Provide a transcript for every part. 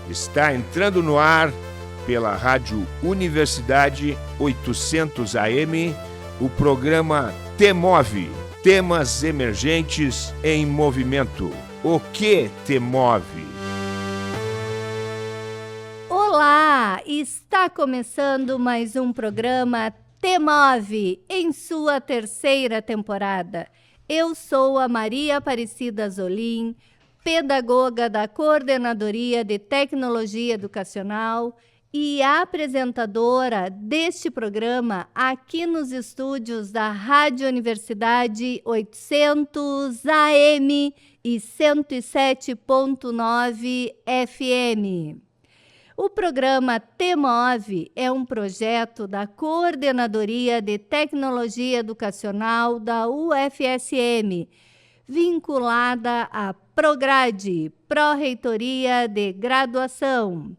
Está entrando no ar pela Rádio Universidade 800 AM o programa T-Move, Temas Emergentes em Movimento. O que te move? Olá! Está começando mais um programa T-Move em sua terceira temporada. Eu sou a Maria Aparecida Zolim, pedagoga da Coordenadoria de Tecnologia Educacional e apresentadora deste programa aqui nos estúdios da Rádio Universidade 800 AM e 107.9 FM. O programa T-Move é um projeto da Coordenadoria de Tecnologia Educacional da UFSM, vinculada à Prograde, Pró-Reitoria de Graduação.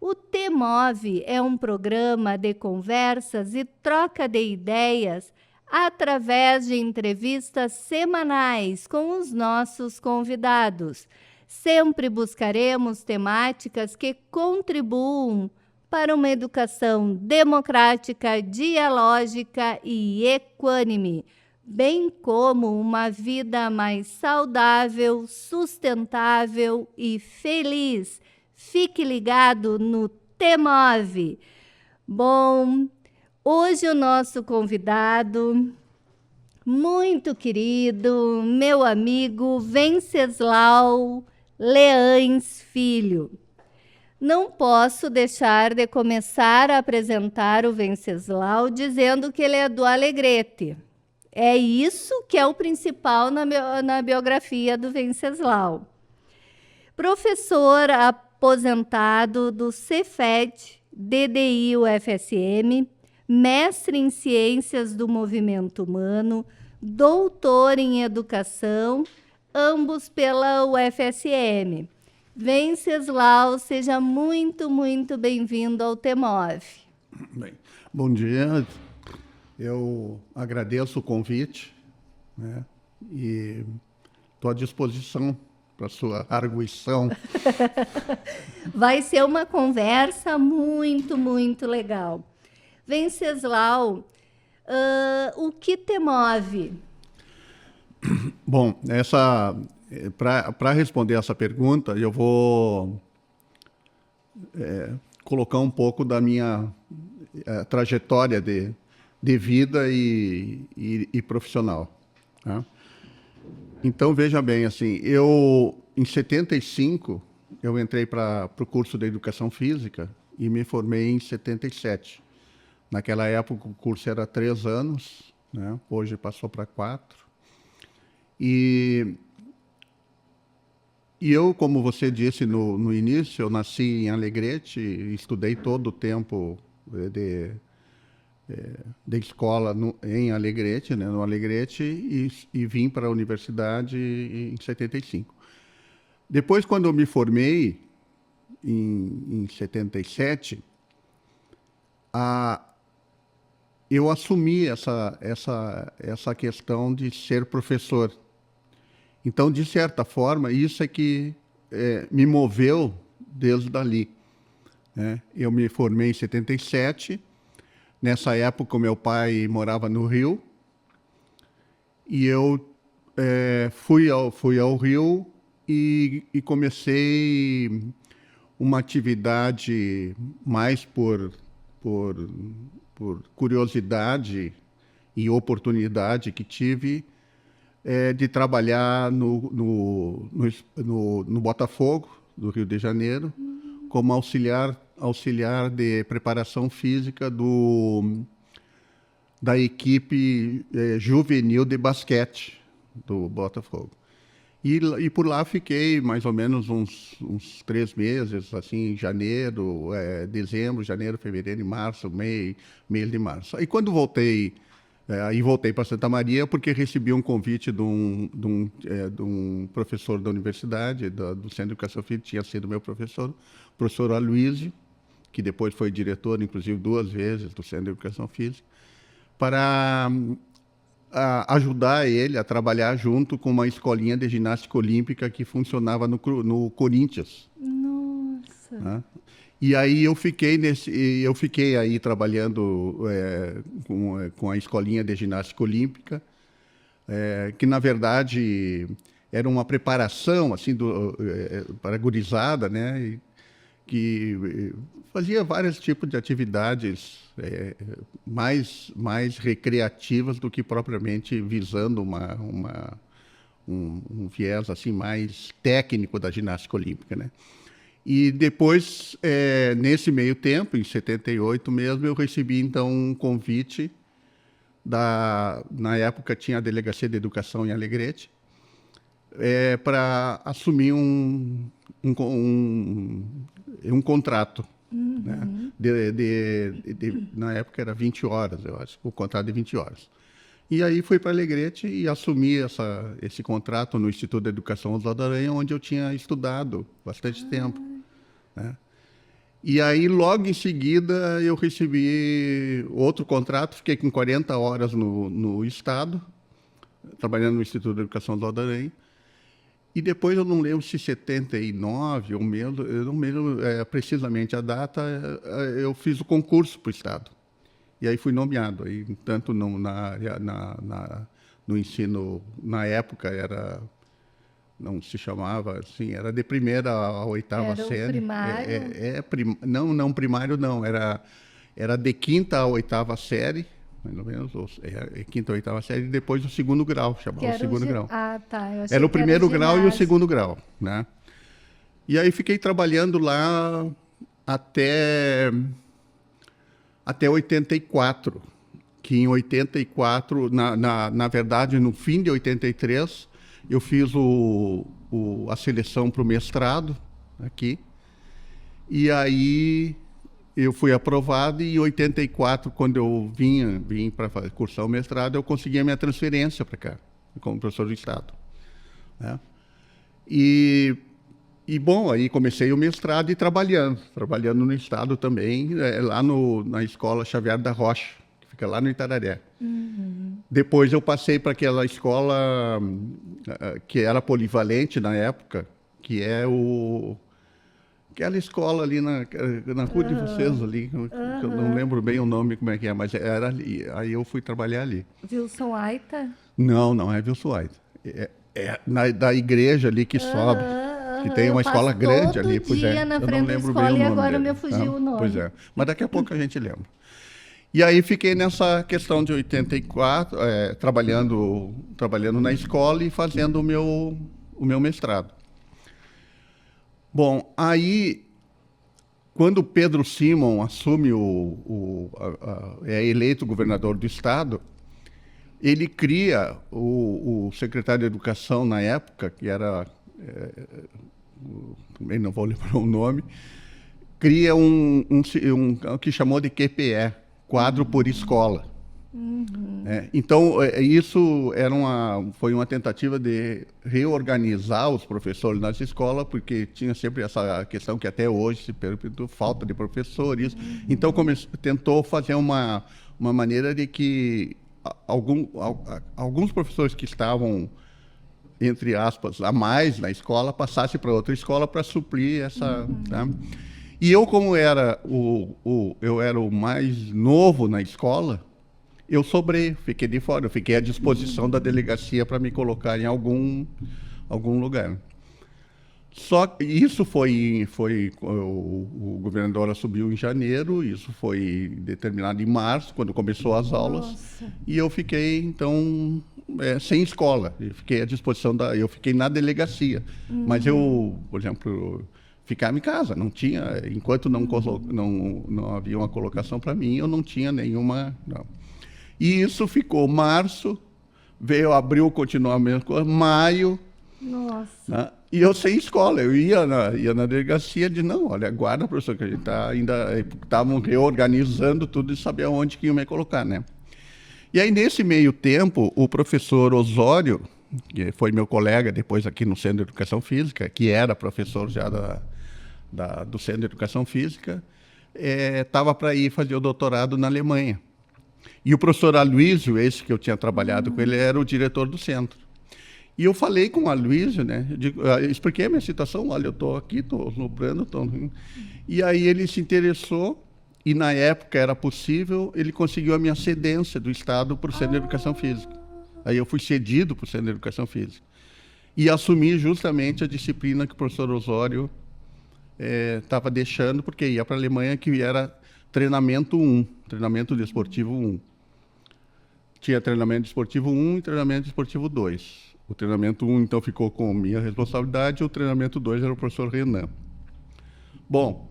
O T-Move é um programa de conversas e troca de ideias através de entrevistas semanais com os nossos convidados. Sempre buscaremos temáticas que contribuam para uma educação democrática, dialógica e equânime, bem como uma vida mais saudável, sustentável e feliz. Fique ligado no T-Move. Bom, hoje o nosso convidado, muito querido, meu amigo Venceslau Leães Filho. Não posso deixar de começar a apresentar o Venceslau dizendo que ele é do Alegrete. É isso que é o principal na biografia do Venceslau. Professor aposentado do Cefet, DDI UFSM, mestre em Ciências do Movimento Humano, doutor em Educação, ambos pela UFSM. Venceslau, seja muito, muito bem-vindo ao T-Move. Bem, bom dia, eu agradeço o convite, né, e estou à disposição para a sua arguição. Vai ser uma conversa muito, muito legal. Venceslau, o que te move? Bom, para responder essa pergunta, eu vou colocar um pouco da minha trajetória de vida e profissional. Tá? Então, veja bem, assim, em 75, eu entrei para o curso de Educação Física e me formei em 77. Naquela época, o curso era 3 anos, né? Hoje passou para 4. E eu, como você disse no início, eu nasci em Alegrete, estudei todo o tempo de escola em Alegrete, né, no Alegrete, e vim para a universidade em 75. Depois, quando eu me formei, em 77, eu assumi essa questão de ser professor. Então, de certa forma, isso é que me moveu desde ali. Né? Eu me formei em 77. Nessa época, o meu pai morava no Rio. E eu fui ao Rio e comecei uma atividade mais por curiosidade e oportunidade que tive de trabalhar no Botafogo, do Rio de Janeiro, como auxiliar de preparação física da equipe juvenil de basquete do Botafogo. E por lá fiquei mais ou menos uns 3 meses, assim, dezembro, janeiro, fevereiro e março, mês de março. Aí quando voltei para Santa Maria, porque recebi um convite de um professor da universidade, do Centro de Educação Física, tinha sido meu professor, o professor Aloysio, que depois foi diretor, inclusive 2 vezes, do Centro de Educação Física, para ajudar ele a trabalhar junto com uma escolinha de ginástica olímpica que funcionava no Corinthians. Nossa! Né? E aí eu fiquei aí trabalhando com a escolinha de ginástica olímpica, que na verdade era uma preparação assim para a gurizada, né? E que fazia vários tipos de atividades mais recreativas do que propriamente visando um viés assim mais técnico da ginástica olímpica, né? E depois, nesse meio tempo, em 78 mesmo, eu recebi, então, um convite na época tinha a Delegacia de Educação em Alegrete, para assumir um contrato. Né? Na época era 20 horas, eu acho, o contrato de 20 horas. E aí fui para Alegrete e assumi esse contrato no Instituto de Educação Oswaldo Aranha, onde eu tinha estudado bastante tempo. Né? E aí, logo em seguida, eu recebi outro contrato, fiquei com 40 horas no Estado, trabalhando no Instituto de Educação Oswaldo Aranha. E depois, eu não lembro se 79 ou mesmo, eu não lembro precisamente a data, eu fiz o concurso para o Estado. E aí fui nomeado, aí, tanto no ensino, na época não se chamava assim, era de primeira a oitava série. Era o primário? Não primário não, era de quinta a oitava série, mais ou menos, quinta a oitava série, e depois o segundo grau, chamava o segundo grau. Ah, tá. Eu achei Era o que era primeiro grau e o ginásio. segundo grau, né? E aí fiquei trabalhando lá até 84, que em 84, na verdade, no fim de 83, eu fiz a seleção para o mestrado aqui, e aí eu fui aprovado, e em 84, quando eu vim para cursar o mestrado, eu consegui a minha transferência para cá, como professor do Estado. Né? E bom, aí comecei o mestrado e trabalhando no Estado também, lá na Escola Xavier da Rocha, que fica lá no Itararé. Uhum. Depois eu passei para aquela escola que era polivalente na época, que é aquela escola ali na rua de vocês ali, que eu não lembro bem o nome, como é que é, mas era ali. Aí eu fui trabalhar ali. Wilson Aita? Não é Wilson Aita. Da igreja ali que sobe. Que tem uma escola grande ali, pois é. Na eu frente não lembro da escola, bem o nome e agora dele, me fugiu o nome. Pois é, mas daqui a pouco a gente lembra. E aí fiquei nessa questão de 84, trabalhando na escola e fazendo o meu mestrado. Bom, aí, quando Pedro Simon assume é eleito governador do Estado, ele cria o secretário de Educação na época, que era... também não vou lembrar o nome, cria um que chamou de QPE, Quadro por Escola. Uhum. Então, isso foi uma tentativa de reorganizar os professores nas escolas, porque tinha sempre essa questão que até hoje se perpetua, falta de professores. Uhum. Então, tentou fazer uma maneira de que alguns professores que estavam, entre aspas, a mais na escola, passasse para outra escola para suprir essa... Uhum. Tá? E eu, como eu era o mais novo na escola, eu sobrei, fiquei de fora, eu fiquei à disposição da delegacia para me colocar em algum lugar. Só que isso foi o governador assumiu em janeiro, isso foi determinado em março, quando começou as aulas. Nossa. E eu fiquei, então... sem escola, eu fiquei à disposição eu fiquei na delegacia, mas eu, por exemplo, ficava em casa, não tinha, enquanto não havia uma colocação para mim, eu não tinha nenhuma, não. E isso ficou março, veio abril, continuou a mesma coisa, maio, nossa. Né? E eu sem escola, eu ia na delegacia de não, olha, aguarda, professor, que a gente estavam reorganizando tudo e saber onde que ia me colocar, né? E aí, nesse meio tempo, o professor Osório, que foi meu colega depois aqui no Centro de Educação Física, que era professor já do Centro de Educação Física, estava para ir fazer o doutorado na Alemanha. E o professor Aloysio, esse que eu tinha trabalhado com ele, era o diretor do centro. E eu falei com a Luísa, né? Expliquei a minha situação, olha, eu estou aqui, estou nubrando, E aí ele se interessou, e na época era possível, ele conseguiu a minha cedência do Estado para o Centro de Educação Física. Aí eu fui cedido para o Centro de Educação Física. E assumi justamente a disciplina que o professor Osório estava deixando, porque ia para a Alemanha, que era treinamento 1, treinamento desportivo 1. Tinha treinamento desportivo 1 e treinamento desportivo 2. O treinamento 1, então, ficou com minha responsabilidade, e o treinamento 2 era o professor Renan. Bom,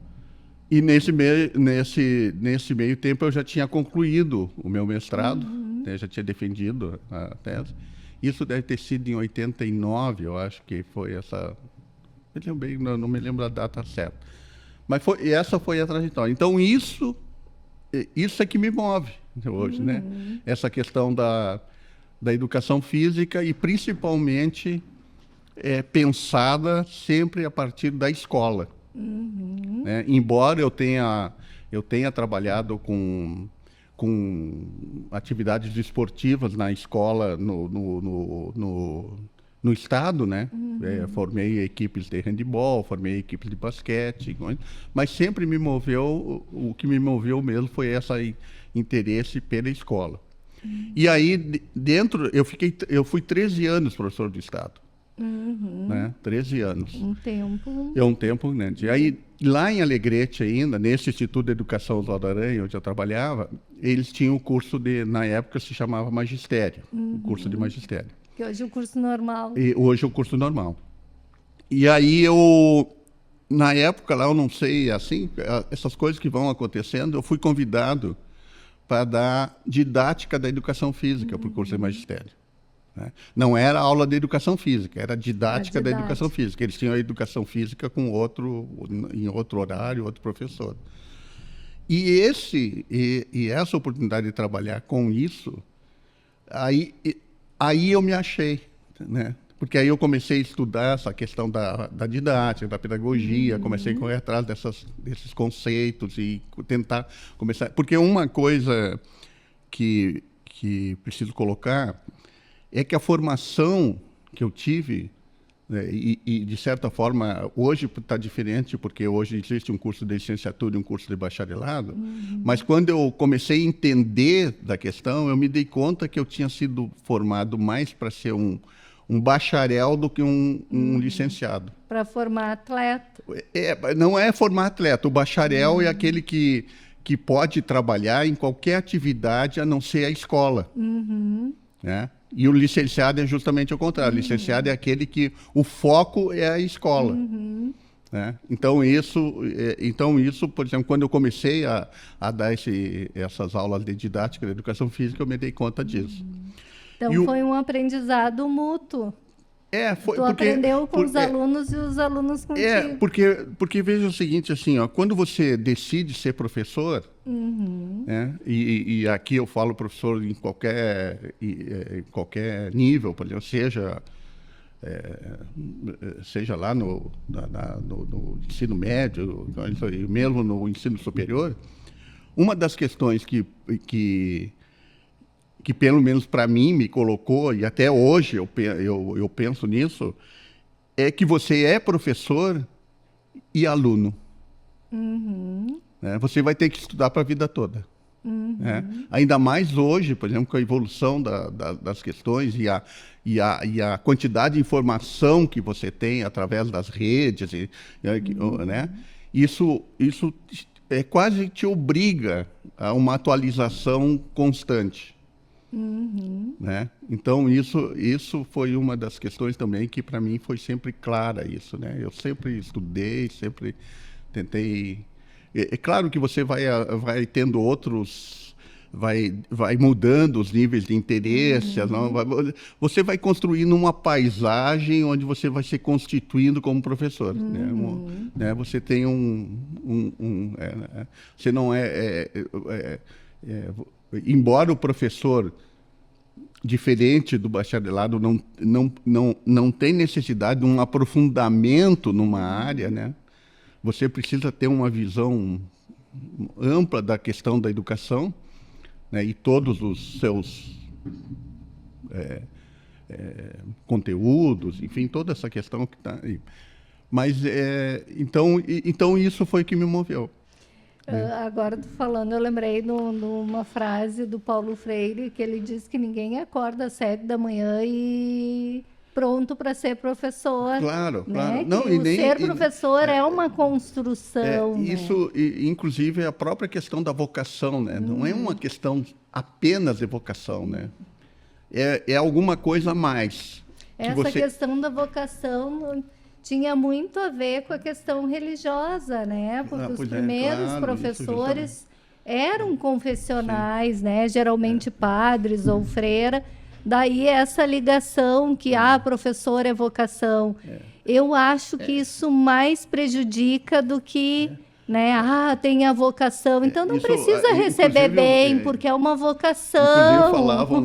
e nesse meio tempo eu já tinha concluído o meu mestrado, né, já tinha defendido a tese. Isso deve ter sido em 89, eu acho que foi essa... não me lembro a data certa. Mas essa foi a trajetória. Então, isso é que me move hoje, né? Essa questão da educação física e, principalmente, pensada sempre a partir da escola. Né? Embora eu tenha trabalhado com atividades esportivas na escola, no Estado, né? Formei equipes de handebol, formei equipes de basquete, mas sempre o que me moveu mesmo foi esse interesse pela escola. E aí, eu fui 13 anos professor do Estado. Né? 13 anos. Um tempo. É um tempo grande. Aí, lá em Alegrete ainda, nesse Instituto de Educação Oswaldo Aranha, onde eu trabalhava, eles tinham o curso na época se chamava magistério, o curso de magistério. Que hoje é o curso normal. E hoje é o curso normal. E aí na época lá, eu não sei, assim, essas coisas que vão acontecendo, eu fui convidado para dar didática da educação física para o curso de magistério. Né? Não era aula de educação física, era didática da educação física. Eles tinham a educação física em outro horário, outro professor. E essa oportunidade de trabalhar com isso, aí eu me achei, né? Porque aí eu comecei a estudar essa questão da didática, da pedagogia, comecei a correr atrás desses conceitos e tentar começar... Porque uma coisa que preciso colocar é que a formação que eu tive, né, e de certa forma, hoje está diferente, porque hoje existe um curso de licenciatura e um curso de bacharelado, mas quando eu comecei a entender da questão, eu me dei conta que eu tinha sido formado mais para ser um bacharel do que um licenciado. Para formar atleta. Não é formar atleta, o bacharel é aquele que pode trabalhar em qualquer atividade a não ser a escola. Né? E o licenciado é justamente o contrário. O licenciado é aquele que o foco é a escola. Né? Então, isso, por exemplo, quando eu comecei a dar essas aulas de didática de educação física, eu me dei conta disso. Então, foi um aprendizado mútuo. Foi tu aprendeu com os alunos e os alunos contigo. Porque veja o seguinte, assim, ó, quando você decide ser professor, né, e aqui eu falo professor em qualquer nível, por exemplo, seja lá no ensino médio, mesmo no ensino superior, uma das questões que pelo menos para mim me colocou, e até hoje eu penso nisso, é que você é professor e aluno. Né? Você vai ter que estudar para a vida toda. Né? Ainda mais hoje, por exemplo, com a evolução das questões e a quantidade de informação que você tem através das redes, né? Isso quase te obriga a uma atualização constante. Né? Então, isso foi uma das questões também que, para mim, foi sempre clara isso. Né? Eu sempre estudei, sempre tentei... É claro que você vai tendo outros... Vai mudando os níveis de interesse, você vai construindo uma paisagem onde você vai se constituindo como professor. Né? Você tem você não embora o professor, diferente do bacharelado, não tem necessidade de um aprofundamento numa área, né? Você precisa ter uma visão ampla da questão da educação, né? E todos os seus conteúdos, enfim, toda essa questão que está aí. Mas, então, isso foi que me moveu. Agora, tô falando, eu lembrei de uma frase do Paulo Freire, que ele diz que ninguém acorda às 7 da manhã e pronto para ser professor. Claro, né? claro. Não, Ser professor é uma construção. né? Isso, inclusive, é a própria questão da vocação, né? Não é uma questão apenas de vocação, né? É alguma coisa a mais. Essa questão da vocação tinha muito a ver com a questão religiosa, né? Porque os primeiros professores eram confessionais, né? Geralmente padres ou freira. Daí essa ligação que professor é vocação. Eu acho que isso mais prejudica do que, né? Tem a vocação, então não precisa receber bem, porque é uma vocação. Inclusive falavam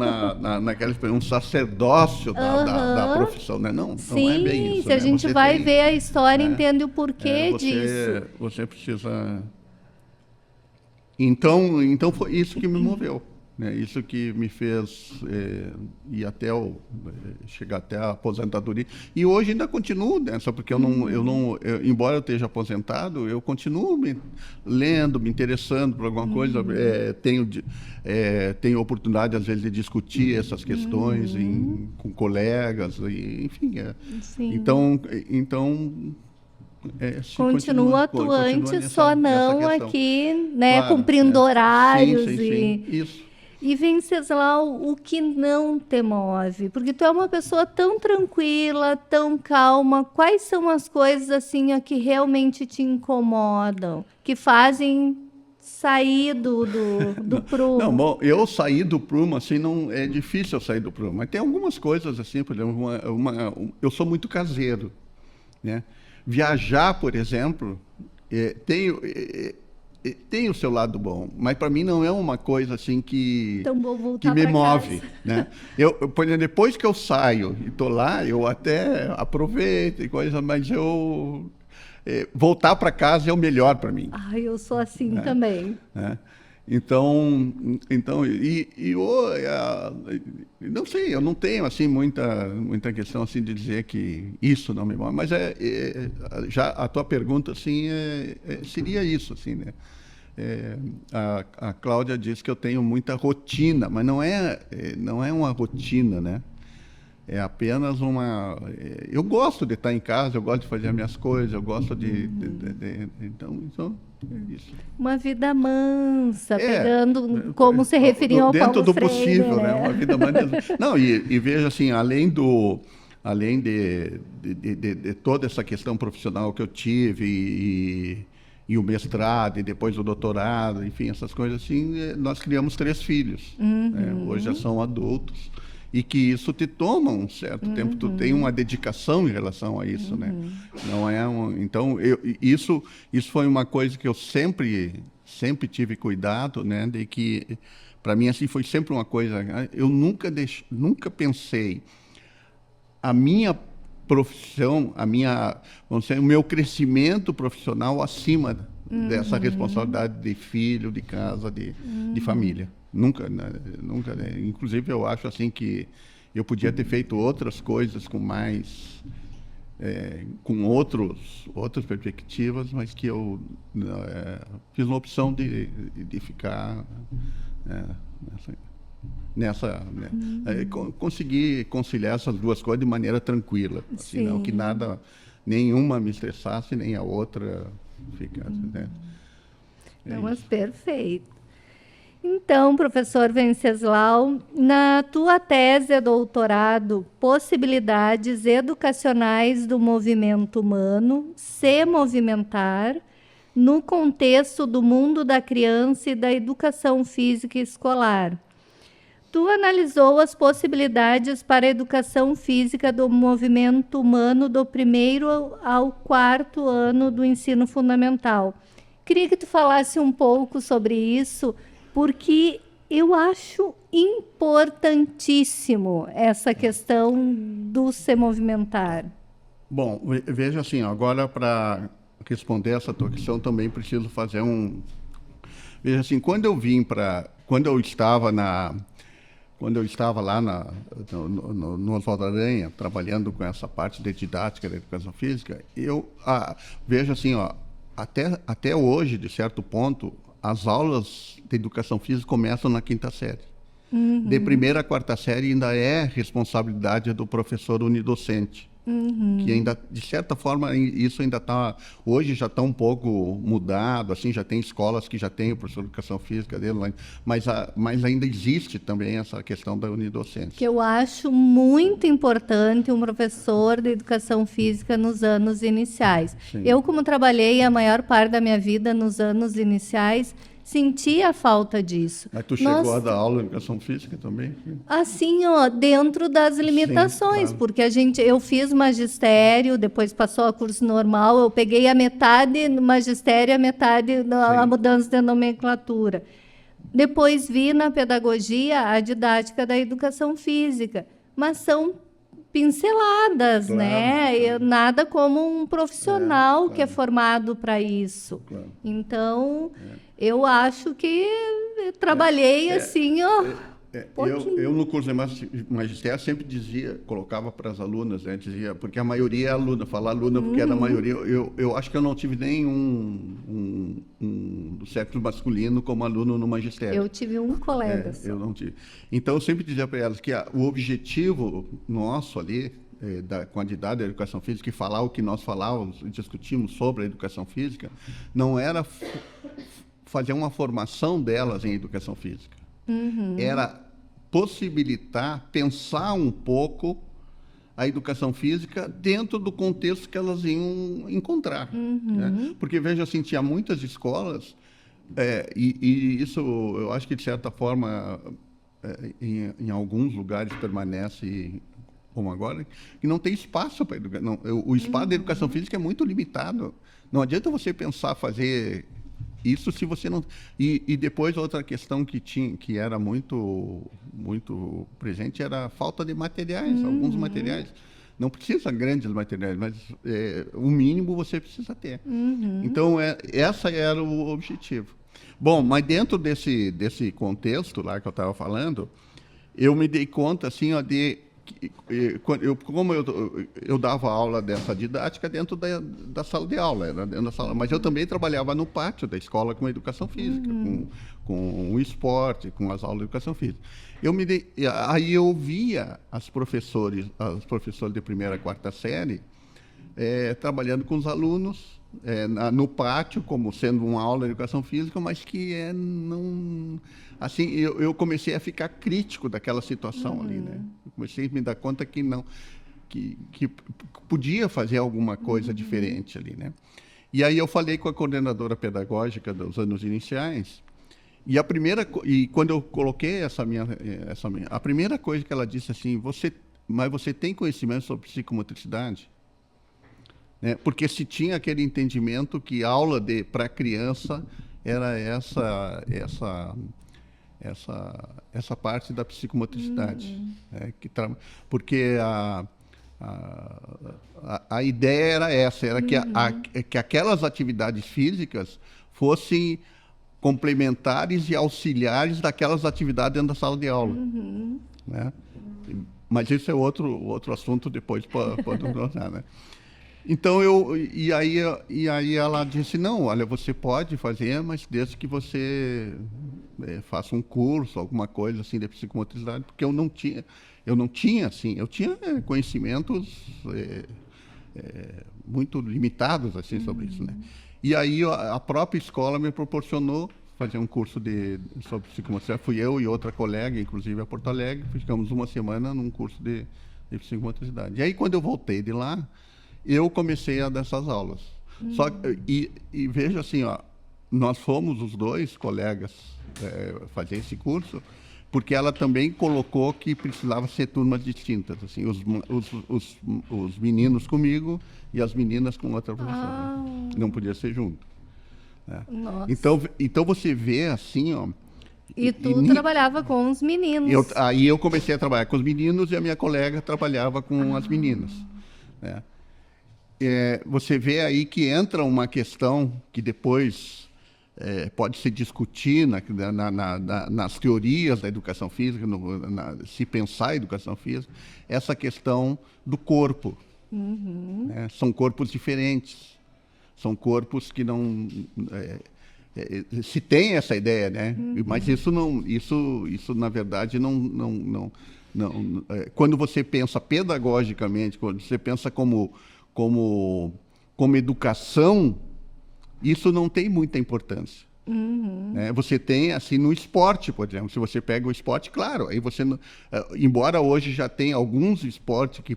naquela experiência, um sacerdócio da profissão, né? Não é bem isso. Se a gente vai ver a história, entende o porquê disso. Você precisa... Então foi isso que me moveu. Né? Isso que me fez ir chegar até a aposentadoria. E hoje ainda continuo nessa, porque embora eu esteja aposentado, eu continuo lendo, me interessando por alguma coisa. Tenho oportunidade, às vezes, de discutir essas questões com colegas, enfim. Então continua atuante, só não aqui, né, claro, cumprindo horários. Isso. E Venceslau, o que não te move? Porque tu é uma pessoa tão tranquila, tão calma. Quais são as coisas assim que realmente te incomodam? Que fazem sair do prumo? Não, bom, eu sair do prumo, assim, não é difícil eu sair do prumo. Mas tem algumas coisas, assim, por exemplo, eu sou muito caseiro, né? Viajar, por exemplo, tem o seu lado bom, mas para mim não é uma coisa assim que me move, né? Por exemplo, depois que eu saio e estou lá, eu até aproveito e coisa, mas voltar para casa é o melhor para mim. Eu sou assim também. Então, não sei, eu não tenho assim muita questão assim de dizer que isso não me move, mas já a tua pergunta assim seria isso assim, né? A Cláudia diz que eu tenho muita rotina, mas não é uma rotina, né? É apenas eu gosto de estar em casa, eu gosto de fazer as minhas coisas, eu gosto então é isso. Uma vida mansa, pegando como se referiam ao Paulo Dentro do Freire, possível, né? Uma vida mansa. Não, e veja assim, além de toda essa questão profissional que eu tive e o mestrado e depois o doutorado, enfim, essas coisas assim, nós criamos 3 filhos. Hoje já são adultos. E que isso te toma um certo tempo, tu tem uma dedicação em relação a isso, né? Não é então, isso foi uma coisa que eu sempre tive cuidado, né? De que, para mim, assim, foi sempre uma coisa... Eu nunca pensei a minha profissão, vamos dizer, o meu crescimento profissional acima dessa responsabilidade de filho, de casa, de família. Nunca. Inclusive, eu acho assim que eu podia ter feito outras coisas com mais, com outras perspectivas, mas que eu fiz uma opção de ficar nessa, né? Conseguir conciliar essas duas coisas de maneira tranquila, assim, não que nenhuma me estressasse, nem a outra ficasse, né? Mas perfeito. Então, professor Venceslau, na tua tese de doutorado, Possibilidades Educacionais do Movimento Humano, Se Movimentar, no contexto do mundo da criança e da educação física escolar. Tu analisou as possibilidades para a educação física do movimento humano do 1º ao 4º ano do ensino fundamental. Queria que tu falasse um pouco sobre isso, porque eu acho importantíssimo essa questão do se movimentar. Bom, veja assim, agora para responder essa tua questão também preciso fazer Veja assim, quando eu estava quando eu estava lá no Oswaldo Aranha, trabalhando com essa parte de didática da educação física, eu vejo assim, ó, até hoje, de certo ponto, as aulas de educação física começam na 5ª série. De 1ª a 4ª série ainda é responsabilidade do professor unidocente. Que ainda, de certa forma, isso ainda está... Hoje já está um pouco mudado, assim, já tem escolas que já têm o professor de educação física dele, mas ainda existe também essa questão da unidocência. Que eu acho muito importante um professor de educação física nos anos iniciais. Sim. Eu, como trabalhei a maior parte da minha vida nos anos iniciais, senti a falta disso. Mas tu chegou a dar aula de educação física também? Assim, ó, dentro das limitações, claro. porque eu fiz magistério, depois passou a curso normal, eu peguei a metade no magistério, a metade a mudança de nomenclatura. Depois vi na pedagogia a didática da educação física, mas são pinceladas, Claro, né? claro. Nada como um profissional claro. que é formado para isso. Claro. Então, eu acho que trabalhei assim, ó. Eu no curso de magistério sempre dizia, colocava para as alunas, né, dizia, porque a maioria é aluna, falar aluna porque era a maioria, eu acho que eu não tive nenhum do sexo masculino como aluno no magistério. Eu tive um colega só. Eu não tive. Então eu sempre dizia para elas que o objetivo nosso ali, da quantidade da educação física, e falar o que nós falávamos, discutimos sobre a educação física, não era fazer uma formação delas em educação física. Era possibilitar, pensar um pouco a educação física dentro do contexto que elas iam encontrar. Né? Porque, veja assim, tinha muitas escolas, e isso eu acho que, de certa forma, em alguns lugares permanece, como agora, que não tem espaço para educação. O espaço da educação física é muito limitado. Não adianta você pensar fazer isso se você não... E depois outra questão que era muito presente era a falta de materiais, alguns materiais. Não precisa grandes materiais, mas o mínimo você precisa ter. Então, essa era o objetivo. Bom, mas dentro desse contexto lá que eu estava falando, eu me dei conta, assim, ó, como eu dava aula dessa didática dentro da sala de aula, era dentro da sala, mas eu também trabalhava no pátio da escola com a educação física, com o esporte, com as aulas de educação física. Aí eu via as professoras de 1ª a 4ª série trabalhando com os alunos no pátio, como sendo uma aula de educação física, mas que não... Assim, eu comecei a ficar crítico daquela situação ali, né? Eu comecei a me dar conta que não... Que podia fazer alguma coisa diferente ali, né? E aí eu falei com a coordenadora pedagógica dos anos iniciais, e quando eu coloquei a primeira coisa que ela disse assim, mas você tem conhecimento sobre psicomotricidade? Né? Porque se tinha aquele entendimento que aula para criança era essa parte da psicomotricidade. Né? Porque a ideia era essa, era que aquelas atividades físicas fossem complementares e auxiliares daquelas atividades dentro da sala de aula. Né? Mas isso é outro assunto, depois podemos notar, né? Então, e aí ela disse, não, olha, você pode fazer, mas desde que você faça um curso, alguma coisa assim de psicomotricidade, porque eu não tinha assim, eu tinha conhecimentos muito limitados assim sobre isso, né? E aí a própria escola me proporcionou fazer um curso sobre psicomotricidade. Fui eu e outra colega, inclusive a Porto Alegre, ficamos uma semana num curso de psicomotricidade. E aí, quando eu voltei de lá, eu comecei a dar essas aulas. E veja assim, ó, nós fomos os dois colegas fazer esse curso, porque ela também colocou que precisava ser turmas distintas, assim, os meninos comigo e as meninas com outra professora. Não podia ser junto. Né? Então você vê assim, ó. E tu trabalhava com os meninos. Aí eu comecei a trabalhar com os meninos e a minha colega trabalhava com as meninas. Né? Você vê aí que entra uma questão que depois pode se discutir nas teorias da educação física, se pensar a educação física, essa questão do corpo. Né? São corpos diferentes, são corpos que não... se tem essa ideia, né? Mas isso na verdade não quando você pensa pedagogicamente, quando você pensa como educação, isso não tem muita importância. Né? Você tem, assim, no esporte, por exemplo, se você pega o esporte, claro, aí você, embora hoje já tenha alguns esportes que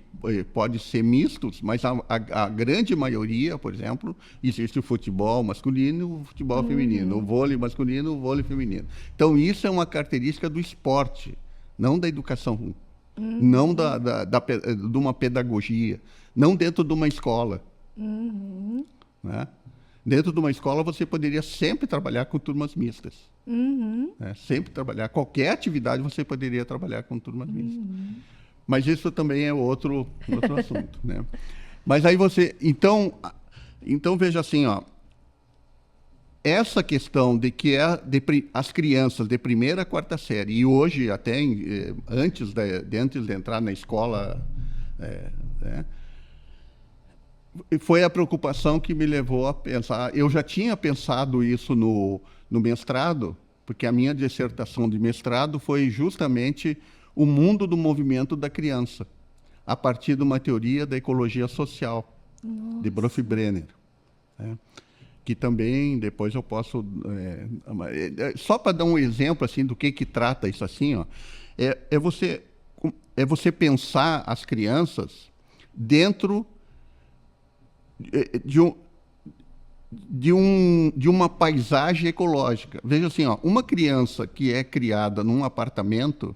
podem ser mistos, mas a grande maioria, por exemplo, existe o futebol masculino e o futebol feminino, o vôlei masculino e o vôlei feminino. Então, isso é uma característica do esporte, não da educação, não de uma pedagogia, não dentro de uma escola. Né? Dentro de uma escola, você poderia sempre trabalhar com turmas mistas. Né? Sempre trabalhar. Qualquer atividade, você poderia trabalhar com turmas mistas. Mas isso também é outro assunto. Né? Mas aí você... Então veja assim, ó, essa questão de que as crianças de primeira a quarta série, e hoje até antes de entrar na escola... né? Foi a preocupação que me levou a pensar. Eu já tinha pensado isso no mestrado, porque a minha dissertação de mestrado foi justamente o mundo do movimento da criança, a partir de uma teoria da ecologia social, de Bronfenbrenner. Né? Que também, depois eu posso... só para dar um exemplo assim, do que trata isso assim, ó, é você pensar as crianças dentro... de uma paisagem ecológica. Veja assim, ó, uma criança que é criada num apartamento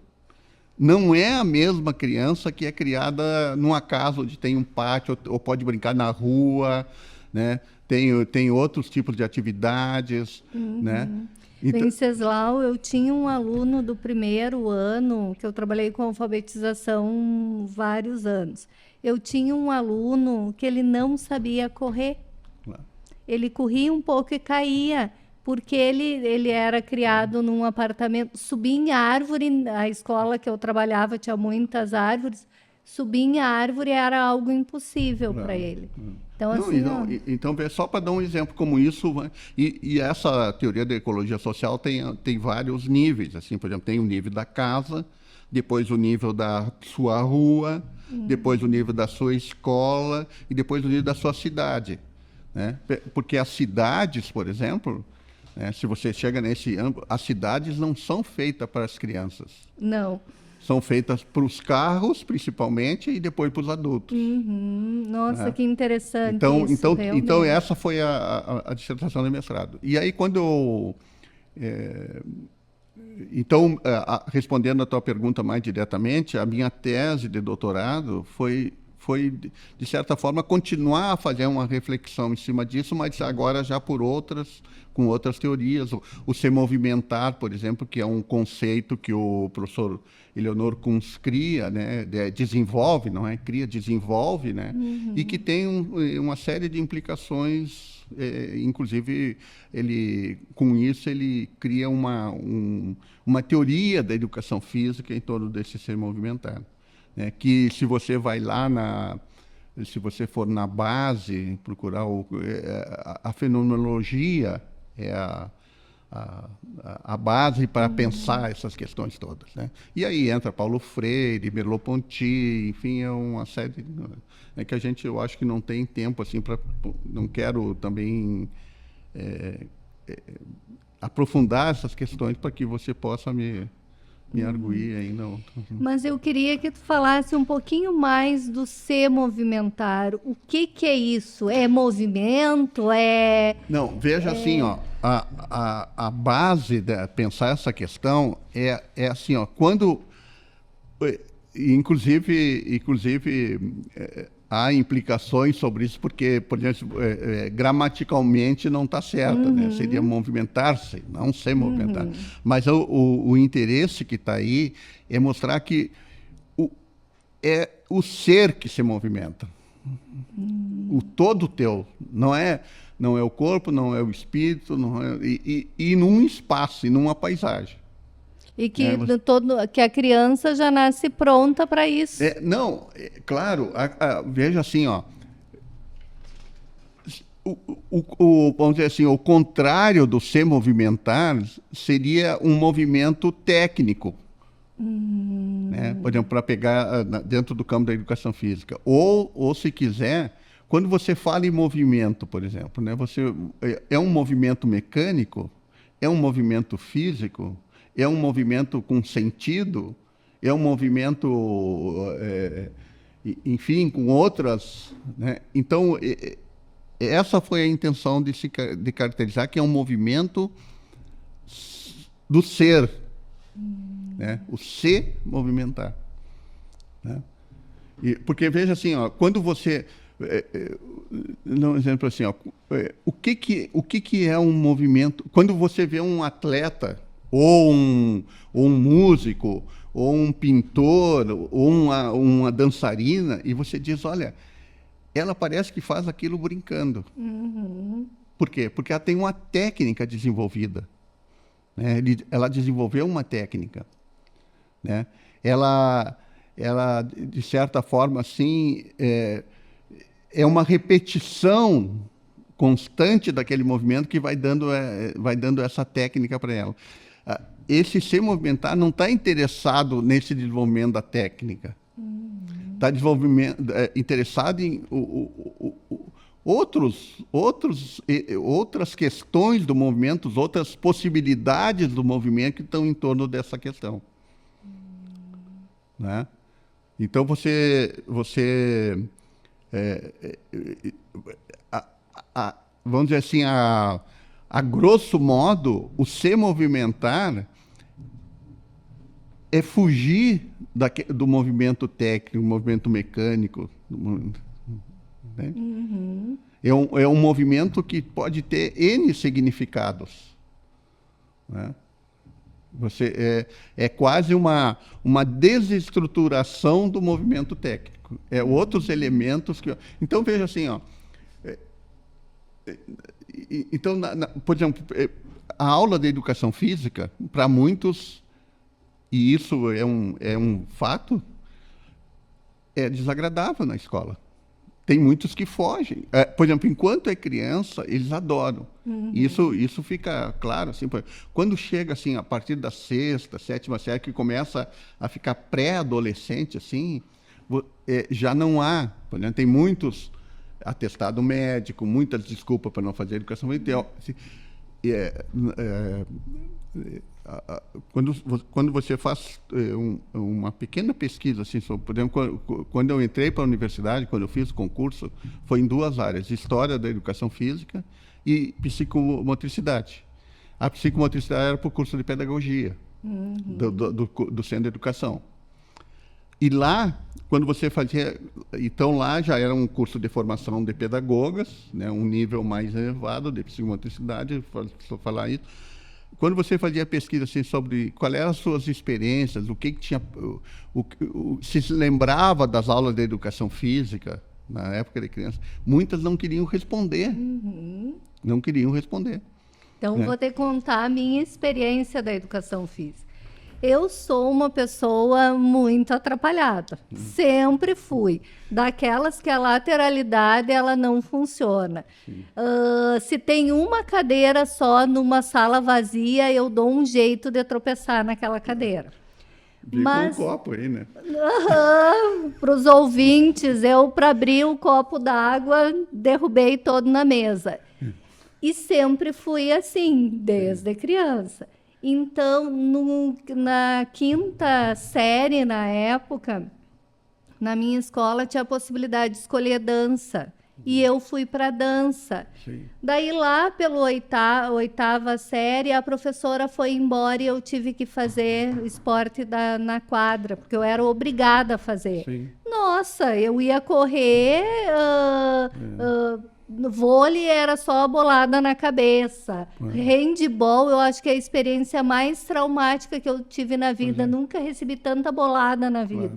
não é a mesma criança que é criada numa casa onde tem um pátio ou pode brincar na rua, né? Tem outros tipos de atividades, né? Então... Venceslau, eu tinha um aluno do primeiro ano, que eu trabalhei com alfabetização vários anos. Eu tinha um aluno que ele não sabia correr. Ele corria um pouco e caía, porque ele era criado num apartamento, subia em árvore, a escola que eu trabalhava tinha muitas árvores, subir em árvore era algo impossível para ele. Então, então, só para dar um exemplo como isso, e essa teoria da ecologia social tem vários níveis. Assim, por exemplo, tem o nível da casa, depois o nível da sua rua, depois o nível da sua escola e depois o nível da sua cidade. Né? Porque as cidades, por exemplo, né, se você chega nesse âmbito, as cidades não são feitas para as crianças. Não. São feitas para os carros, principalmente, e depois para os adultos. Nossa, que interessante então essa foi a dissertação de mestrado. E aí, quando eu... respondendo a tua pergunta mais diretamente, a minha tese de doutorado foi, de certa forma, continuar a fazer uma reflexão em cima disso, mas agora já com outras teorias. O se movimentar, por exemplo, que é um conceito que o professor Eleonor Kunz cria, né, desenvolve, não é? Desenvolve, né? E que tem uma série de implicações, inclusive, com isso ele cria uma teoria da educação física em torno desse se movimentar. Que se você vai lá se você for na base, procurar a fenomenologia é a base para pensar essas questões todas. Né? E aí entra Paulo Freire, Merleau-Ponty, enfim, é uma série que eu acho que não tem tempo assim não quero também aprofundar essas questões para que você possa me arguir ainda. Mas eu queria que tu falasse um pouquinho mais do se movimentar. O que é isso? É movimento? Não, veja assim, ó, a base de pensar essa questão é assim, ó, quando... Inclusive há implicações sobre isso, porque, por exemplo, gramaticalmente não está certo, né? Seria movimentar-se, não se movimentar. Mas o interesse que está aí é mostrar que é o ser que se movimenta. O todo teu, não é não é o corpo, não é o espírito, e num espaço, e numa paisagem. E que, que a criança já nasce pronta para isso. Claro, veja assim, ó, vamos dizer assim, o contrário do se movimentar seria um movimento técnico. Né? Por exemplo, para pegar dentro do campo da educação física. Ou se quiser, quando você fala em movimento, por exemplo, né? É um movimento mecânico, é um movimento físico, é um movimento com sentido, é um movimento, enfim, com outras... Né? Então, essa foi a intenção de caracterizar que é um movimento do ser, né? O se movimentar. Né? Porque, veja assim, ó, quando você... um exemplo assim, ó, o que é um movimento? Quando você vê um atleta, ou um músico, ou um pintor, ou uma dançarina, e você diz, olha, ela parece que faz aquilo brincando. Por quê? Porque ela tem uma técnica desenvolvida. Né? Ela desenvolveu uma técnica. Né? Ela, de certa forma, assim, é uma repetição constante daquele movimento que vai dando essa técnica para ela. Esse se movimentar não está interessado nesse desenvolvimento da técnica. Está interessado em outras questões do movimento, outras possibilidades do movimento que estão em torno dessa questão. Né? Então, vamos dizer assim, a grosso modo, o se movimentar é fugir do movimento técnico, do movimento mecânico. Né? É um movimento que pode ter N significados. Né? É quase uma desestruturação do movimento técnico. Outros elementos que... Então, veja assim, ó, então, por exemplo, a aula de educação física, para muitos, e isso é um fato, é desagradável na escola. Tem muitos que fogem. Por exemplo, enquanto é criança, eles adoram. Isso fica claro. Assim, quando chega assim, a partir da sexta, sétima série, que começa a ficar pré-adolescente, assim, já não há. Por exemplo, tem muitos atestado médico, muitas desculpas para não fazer educação física. Quando você faz uma pequena pesquisa, assim, sobre, por exemplo, quando eu entrei para a universidade, quando eu fiz o concurso, foi em duas áreas: história da educação física e psicomotricidade. A psicomotricidade era para o curso de pedagogia do Centro de Educação. E lá, quando você fazia... Então, lá já era um curso de formação de pedagogas, né, um nível mais elevado de psicomotricidade, só falar isso. Quando você fazia pesquisa assim, sobre quais eram as suas experiências, o que tinha... se lembrava das aulas de educação física, na época de criança, muitas não queriam responder. Não queriam responder. Então, vou te contar a minha experiência da educação física. Eu sou uma pessoa muito atrapalhada. Sempre fui. Daquelas que a lateralidade ela não funciona. Se tem uma cadeira só numa sala vazia, eu dou um jeito de tropeçar naquela cadeira. Mas um copo aí, né? Para os ouvintes, para abrir o copo d'água, derrubei todo na mesa. E sempre fui assim, desde criança. Então, na quinta série, na época, na minha escola, tinha a possibilidade de escolher dança. E eu fui para dança. Sim. Daí, lá pela oitava série, a professora foi embora e eu tive que fazer esporte na quadra, porque eu era obrigada a fazer. Sim. Nossa, eu ia correr... No vôlei era só bolada na cabeça. Handball, eu acho que é a experiência mais traumática que eu tive na vida. Nunca recebi tanta bolada na vida.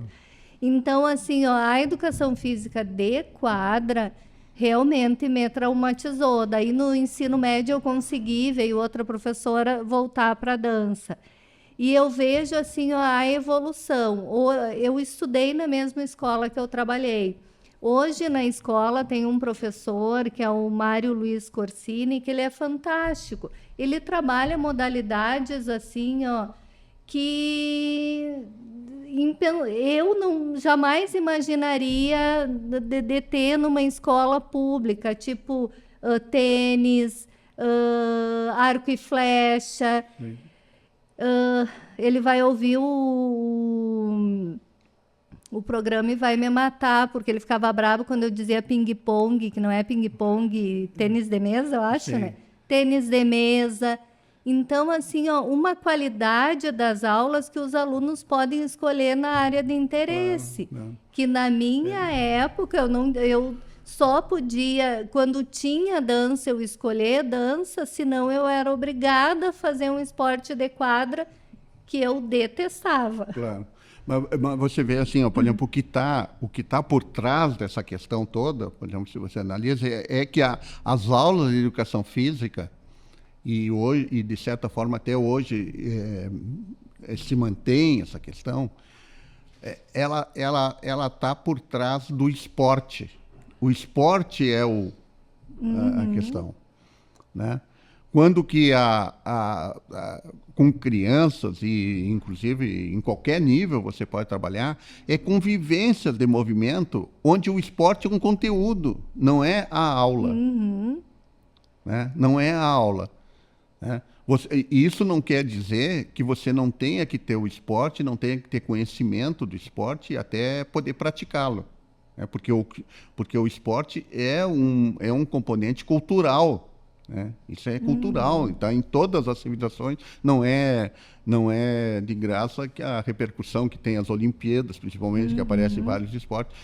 Então, assim, a educação física de quadra realmente me traumatizou. Daí no ensino médio eu consegui, veio outra professora, voltar para a dança. E eu vejo assim a evolução. Eu estudei na mesma escola que eu trabalhei. Hoje na escola tem um professor que é o Mário Luiz Corsini, que ele é fantástico. Ele trabalha modalidades assim, que eu não jamais imaginaria de ter numa escola pública, tipo tênis, arco e flecha. Ele vai ouvir o programa e vai me matar, porque ele ficava bravo quando eu dizia ping-pong, que não é ping-pong, tênis de mesa, eu acho, Sim. né? Tênis de mesa. Então, assim, uma qualidade das aulas que os alunos podem escolher na área de interesse. Que na minha época, eu só podia, quando tinha dança, eu escolher dança, senão eu era obrigada a fazer um esporte de quadra que eu detestava. Claro. Mas você vê assim, por exemplo, o que tá por trás dessa questão toda, por exemplo, se você analisa, é que as aulas de educação física, e hoje, e de certa forma até hoje se mantém essa questão, ela tá por trás do esporte. O esporte é a questão, né? Quando que com crianças, e inclusive em qualquer nível você pode trabalhar, é com vivências de movimento, onde o esporte é um conteúdo, não é a aula. Né? Não é a aula. Né? Isso não quer dizer que você não tenha que ter o esporte, não tenha que ter conhecimento do esporte e até poder praticá-lo. Porque o esporte é um componente cultural. Né? Isso é cultural, está em todas as civilizações. Não é de graça que a repercussão que tem as Olimpíadas, principalmente, que aparecem vários esportes.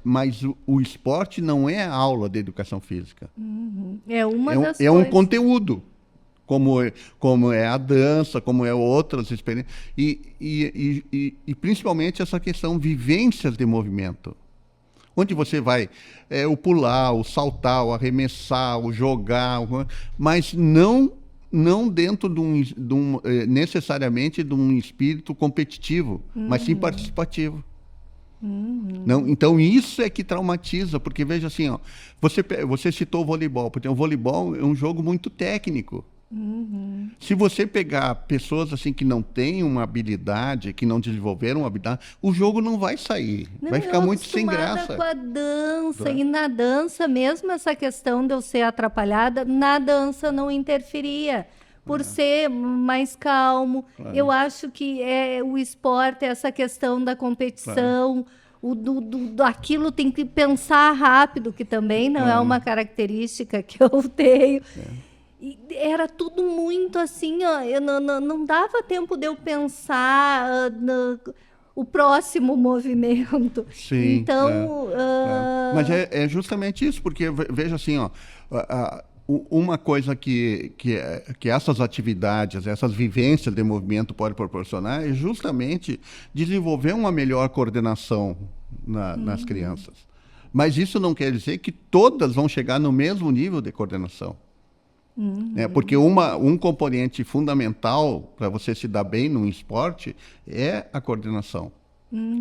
Mas o esporte não é a aula de educação física. É uma das coisas. É um conteúdo, como é a dança, como é outras experiências. E principalmente essa questão vivências de movimento. Onde você vai o pular, o saltar, o arremessar, o jogar, mas não dentro necessariamente de um espírito competitivo, mas sim participativo. Não, então isso é que traumatiza, porque veja assim, você citou o voleibol, porque o voleibol é um jogo muito técnico. Se você pegar pessoas assim que não têm uma habilidade, que não desenvolveram uma habilidade, o jogo não vai sair, vai ficar muito sem graça. Com a dança, e na dança mesmo essa questão de eu ser atrapalhada, na dança não interferia, por ser mais calmo. Claro. Eu acho que o esporte, essa questão da competição, aquilo tem que pensar rápido, que também não é uma característica que eu tenho. E era tudo muito assim, não dava tempo de eu pensar o próximo movimento. Sim, então, mas é justamente isso, porque veja assim, uma coisa que essas atividades, essas vivências de movimento podem proporcionar é justamente desenvolver uma melhor coordenação nas crianças. Mas isso não quer dizer que todas vão chegar no mesmo nível de coordenação. Porque um componente fundamental para você se dar bem num esporte é a coordenação.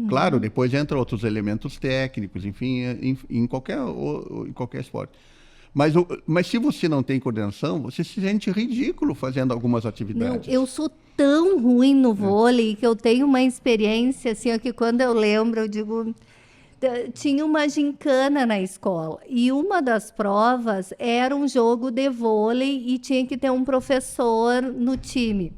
Claro, depois entra outros elementos técnicos, enfim, em qualquer esporte. Mas se você não tem coordenação, você se sente ridículo fazendo algumas atividades. Não, eu sou tão ruim no vôlei que eu tenho uma experiência assim, que quando eu lembro, eu digo... Tinha uma gincana na escola e uma das provas era um jogo de vôlei e tinha que ter um professor no time.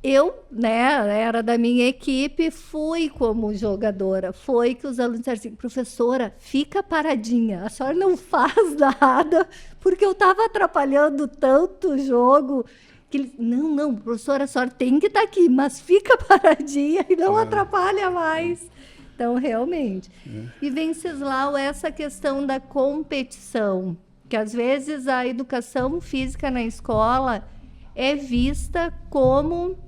Eu, era da minha equipe, fui como jogadora. Foi que os alunos disseram assim, professora, fica paradinha, a senhora não faz nada, porque eu estava atrapalhando tanto o jogo. Que não, professora, a senhora tem que estar aqui, mas fica paradinha e não atrapalha mais. Então, realmente. E Venceslau, essa questão da competição, que às vezes a educação física na escola é vista como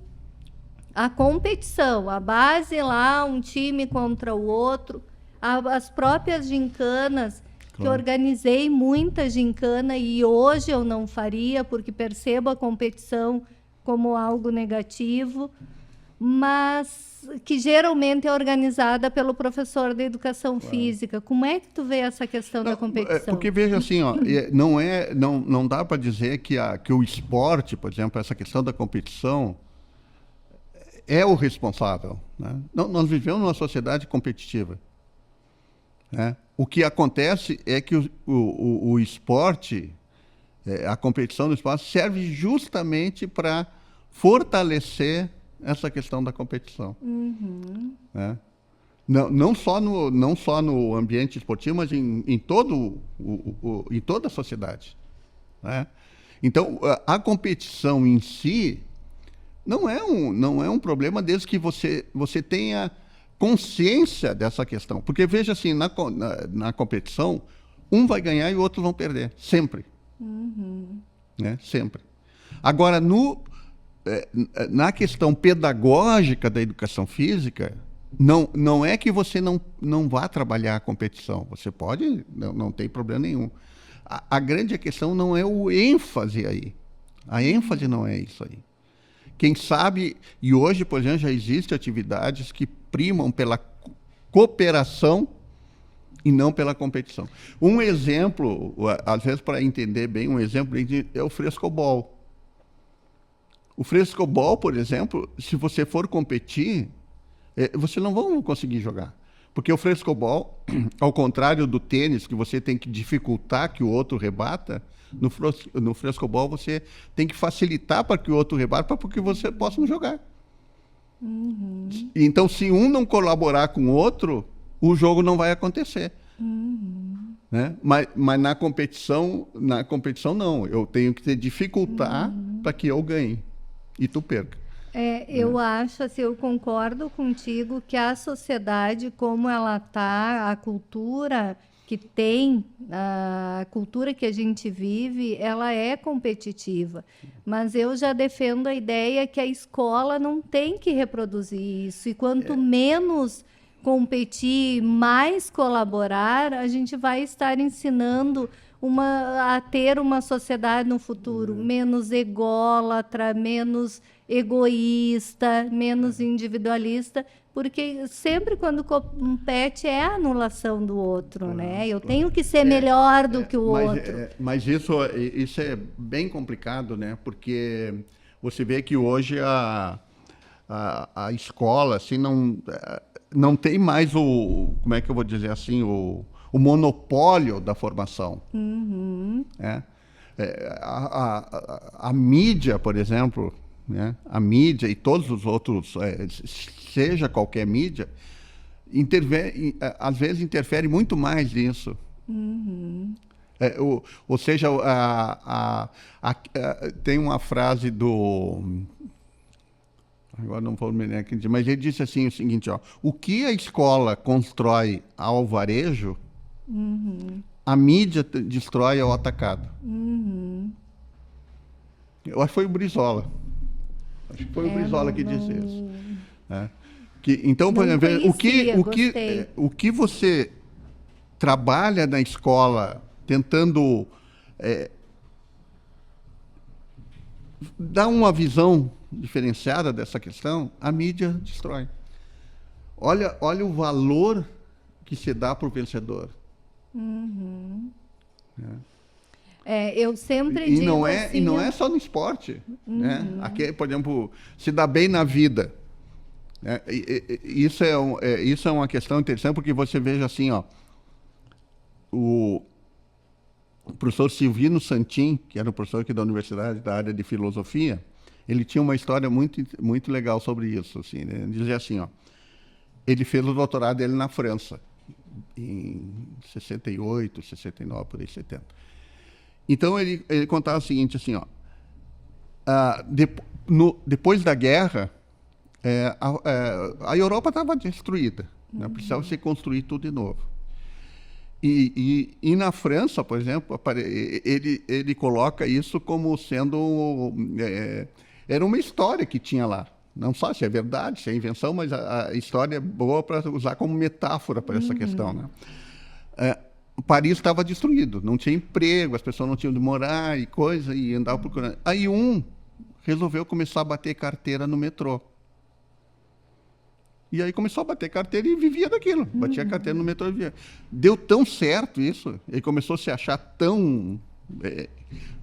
a competição, a base lá, um time contra o outro, as próprias gincanas que organizei muita gincana e hoje eu não faria, porque percebo a competição como algo negativo, mas que geralmente é organizada pelo professor de educação física. Como é que tu vê essa questão da competição? Porque veja assim, ó, não dá para dizer que o esporte, por exemplo, essa questão da competição é o responsável, né? Nós vivemos numa sociedade competitiva, né? O que acontece é que o esporte, a competição do esporte serve justamente para fortalecer essa questão da competição. Né? Não só no ambiente esportivo, mas em toda a sociedade. Né? Então, a competição em si não é um problema desde que você tenha consciência dessa questão. Porque, veja assim, na competição, um vai ganhar e o outro vão perder. Sempre. Né? Sempre. Agora, na questão pedagógica da educação física, não é que você não vá trabalhar a competição. Você pode, não tem problema nenhum. A grande questão não é o ênfase aí. A ênfase não é isso aí. Quem sabe, e hoje, por exemplo, já existem atividades que primam pela cooperação e não pela competição. Um exemplo, às vezes para entender bem, um exemplo é o frescobol. O frescobol, por exemplo, se você for competir, você não vai conseguir jogar. Porque o frescobol, ao contrário do tênis, que você tem que dificultar que o outro rebata, no frescobol você tem que facilitar para que o outro rebata para que você possa jogar. Então, se um não colaborar com o outro, o jogo não vai acontecer. Né? Mas na competição não. Eu tenho que dificultar para que eu ganhe e tu perca. Eu acho, assim, eu concordo contigo que a sociedade, como ela está, a cultura que tem, a cultura que a gente vive, ela é competitiva. Mas eu já defendo a ideia que a escola não tem que reproduzir isso. E quanto menos competir, mais colaborar, a gente vai estar ensinando a ter uma sociedade no futuro menos ególatra, menos egoísta, menos individualista, porque sempre quando compete é a anulação do outro, né? Eu tenho que ser melhor do que o outro. Mas isso é bem complicado, né? Porque você vê que hoje a escola assim, não tem mais como é que eu vou dizer assim, o monopólio da formação. A mídia, por exemplo, né? A mídia e todos os outros, seja qualquer mídia, às vezes interfere muito mais nisso. Ou seja, tem uma frase agora não vou me lembrar aqui, mas ele disse assim o seguinte, ó: o que a escola constrói ao varejo, a mídia destrói ao atacado. Eu acho que foi o Brizola. Acho que foi o Brizola que disse isso. Então, por exemplo, o que você trabalha na escola tentando dar uma visão diferenciada dessa questão, a mídia destrói. Olha o valor que se dá para o vencedor. Eu sempre digo assim... E não é só no esporte. Né? Aqui, por exemplo, se dá bem na vida. Né? Isso é uma questão interessante, porque você veja assim, ó, o professor Silvino Santin, que era um professor aqui da universidade, da área de filosofia, ele tinha uma história muito, muito legal sobre isso. Assim, né? Ele dizia assim, ó, ele fez o doutorado dele na França, em 68, 69, por aí, 70. Então, ele contava o seguinte, assim, ó, depois da guerra, a Europa estava destruída, né? Precisava se construir tudo de novo. E na França, por exemplo, ele coloca isso como sendo... era uma história que tinha lá. Não sabe se é verdade, se é invenção, mas a história é boa para usar como metáfora para essa questão. Né? Paris estava destruído, não tinha emprego, as pessoas não tinham de morar e coisa, e andavam procurando. Aí resolveu começar a bater carteira no metrô. E aí começou a bater carteira e vivia daquilo. Batia carteira no metrô e vivia. Deu tão certo isso, ele começou a se achar tão...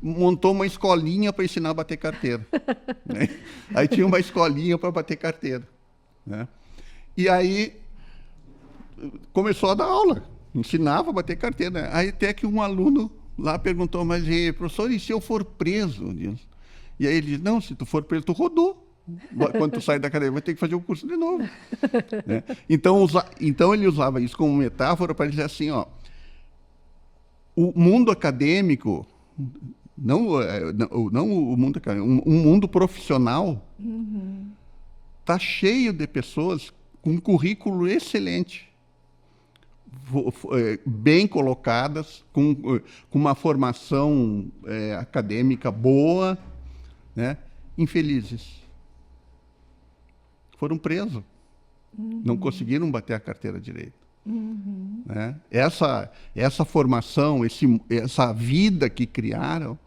montou uma escolinha para ensinar a bater carteira. Né? Aí tinha uma escolinha para bater carteira. Né? E aí começou a dar aula, ensinava a bater carteira. Né? Aí até que um aluno lá perguntou, mas professor, e se eu for preso? E aí ele disse, não, se tu for preso, tu rodou. Quando tu sai da cadeia, vai ter que fazer o curso de novo. Né? Então ele usava isso como metáfora para dizer assim, ó, o mundo acadêmico, não o mundo acadêmico, um mundo profissional está cheio de pessoas com um currículo excelente, bem colocadas, com uma formação acadêmica boa, né? Infelizes. Foram presos. Não conseguiram bater a carteira direito. Né? Essa formação, essa vida que criaram,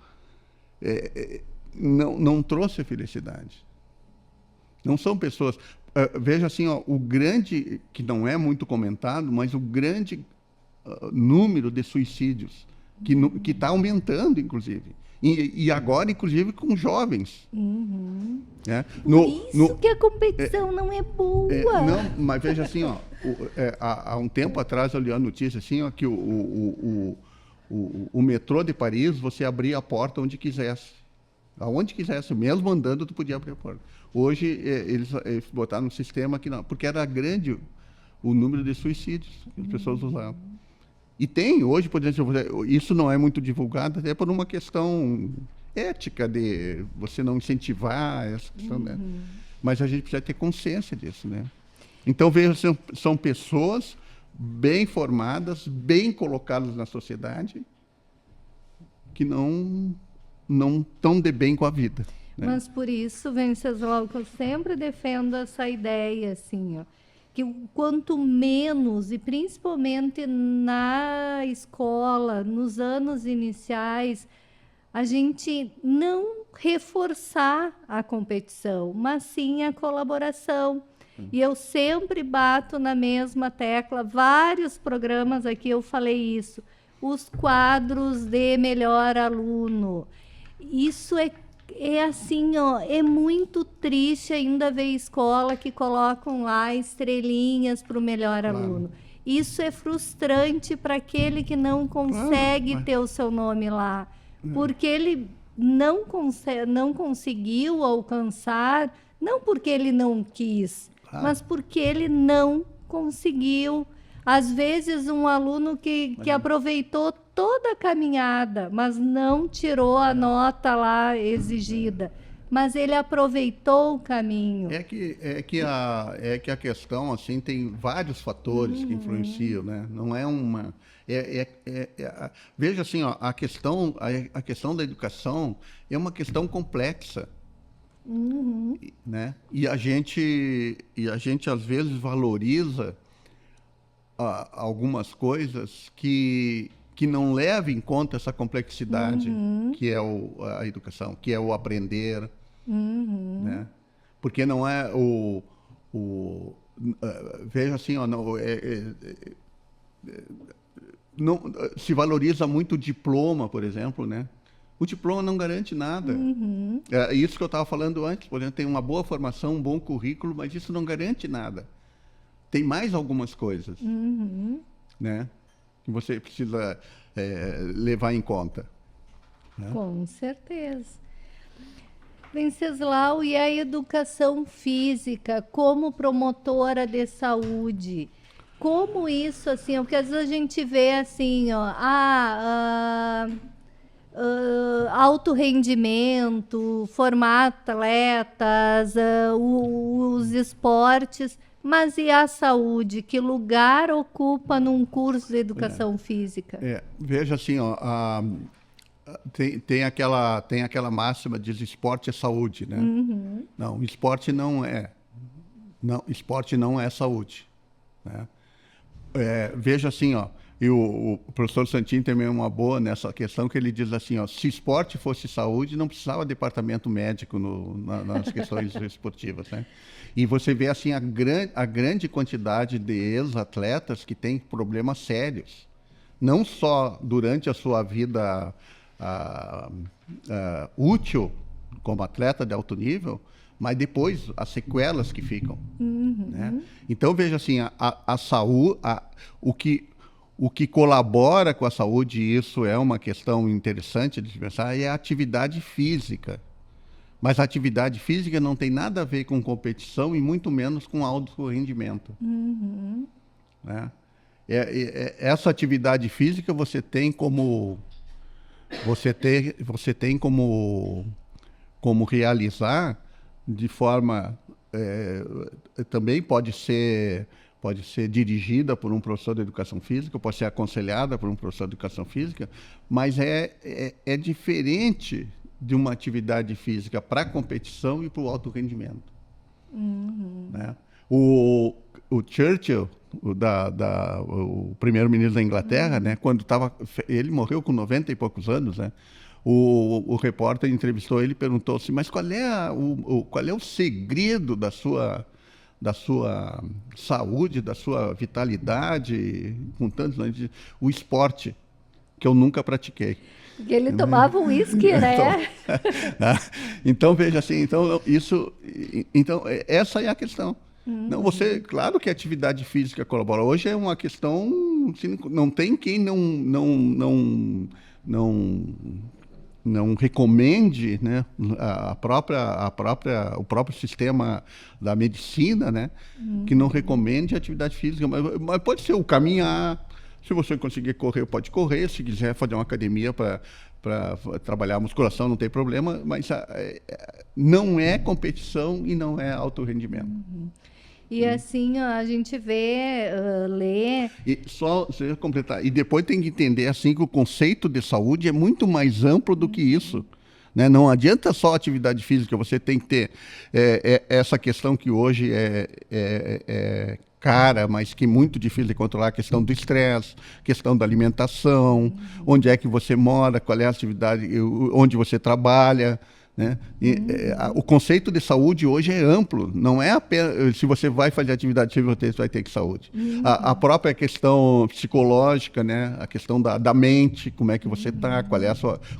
não trouxe a felicidade. Não são pessoas... veja assim, ó, o grande, que não é muito comentado, mas o grande número de suicídios, que está aumentando, inclusive. E agora, inclusive, com jovens. Né? Que a competição não é boa. Não, mas veja assim, ó, há um tempo atrás eu li a notícia assim, ó, que o metrô de Paris, você abria a porta onde quisesse. Aonde quisesse, mesmo andando, tu podia abrir a porta. Hoje, eles botaram um sistema que não, porque era grande o número de suicídios que as pessoas usavam. E tem, hoje, por exemplo, isso não é muito divulgado, até por uma questão ética de você não incentivar essa questão, né? Mas a gente precisa ter consciência disso, né? Então, veja, são pessoas bem formadas, bem colocadas na sociedade, que não estão de bem com a vida. Né? Mas por isso, Venceslau, que eu sempre defendo essa ideia, assim, ó, que quanto menos, e principalmente na escola, nos anos iniciais, a gente não reforçar a competição, mas sim a colaboração. E eu sempre bato na mesma tecla, vários programas aqui eu falei isso, os quadros de melhor aluno. Isso é assim, ó, é muito triste ainda ver escola que colocam lá estrelinhas para o melhor aluno. Isso é frustrante para aquele que não consegue ter o seu nome lá, porque ele não conseguiu alcançar, não porque ele não quis, mas porque ele não conseguiu. Às vezes, um aluno que aproveitou toda a caminhada, mas não tirou a nota lá exigida. Mas ele aproveitou o caminho. É que a questão, assim, tem vários fatores que influenciam, né? Não é uma... veja assim, ó, a questão da educação é uma questão complexa. Né? E a gente, às vezes, valoriza algumas coisas que não levam em conta essa complexidade que é a educação, que é o aprender, né? Porque não é veja assim, ó, não se valoriza muito o diploma, por exemplo, né? O diploma não garante nada. É isso que eu estava falando antes, por exemplo, tem uma boa formação, um bom currículo, mas isso não garante nada. Tem mais algumas coisas, né, que você precisa levar em conta. Né? Com certeza. Venceslau, e a educação física como promotora de saúde? Como isso, assim, porque às vezes a gente vê assim, ó, alto rendimento, formar atletas, os esportes, mas e a saúde? Que lugar ocupa num curso de educação física? Veja assim, ó, tem aquela máxima, diz esporte é saúde, né? Não, esporte não é saúde, né? Veja assim, ó, E o professor Santin também é uma boa nessa questão, que ele diz assim, ó, se esporte fosse saúde, não precisava de departamento médico nas questões esportivas, né? E você vê assim a grande quantidade de ex-atletas que têm problemas sérios, não só durante a sua vida útil como atleta de alto nível, mas depois as sequelas que ficam. Né? Então veja assim, a saúde, o que colabora com a saúde, e isso é uma questão interessante de pensar, é a atividade física. Mas a atividade física não tem nada a ver com competição e muito menos com alto rendimento. Né? Essa atividade física você tem como realizar de forma também pode ser dirigida por um professor de educação física, pode ser aconselhada por um professor de educação física, mas é diferente de uma atividade física para competição e para o alto rendimento. Né? O Churchill, o primeiro-ministro da Inglaterra, né, ele morreu com 90 e poucos anos, né? O repórter entrevistou ele e perguntou assim, mas qual é o segredo da sua saúde, da sua vitalidade, com tantos anos? O esporte, que eu nunca pratiquei. Porque ele tomava um uísque, né? Então, veja assim, essa é a questão. Não, claro que a atividade física colabora. Hoje é uma questão, não tem quem não recomende, né, o próprio sistema da medicina, né, que não recomende a atividade física, mas pode ser o caminhar. Se você conseguir correr, pode correr. Se quiser fazer uma academia para trabalhar a musculação, não tem problema, mas não é competição e não é alto rendimento. E assim, ó, a gente vê, lê... E só completar, e depois tem que entender assim que o conceito de saúde é muito mais amplo do que isso. Né? Não adianta só atividade física, você tem que ter essa questão que hoje é cara, mas que é muito difícil de controlar, a questão do estresse, questão da alimentação, onde é que você mora, qual é a atividade, onde você trabalha. Né? O conceito de saúde hoje é amplo, não é apenas se você vai fazer atividade física, você vai ter que saúde. A própria questão psicológica, né? A questão da mente, como é que você está,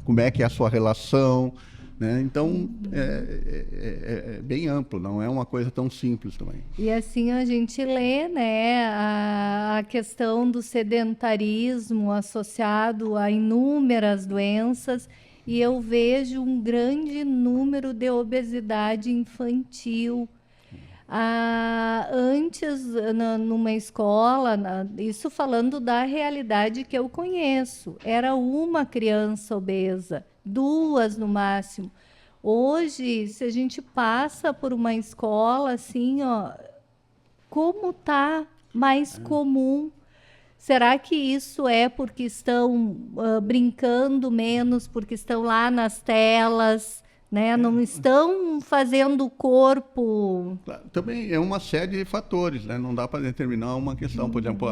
como é que é a sua relação. Né? Então, é bem amplo, não é uma coisa tão simples também. E assim a gente lê, né, a questão do sedentarismo associado a inúmeras doenças, e eu vejo um grande número de obesidade infantil. Antes, numa escola, isso falando da realidade que eu conheço, era uma criança obesa, 2 no máximo. Hoje, se a gente passa por uma escola assim, ó, como está mais comum? Será que isso é porque estão brincando menos, porque estão lá nas telas, né? Não estão fazendo o corpo... Também é uma série de fatores, né? Não dá para determinar uma questão. Por exemplo,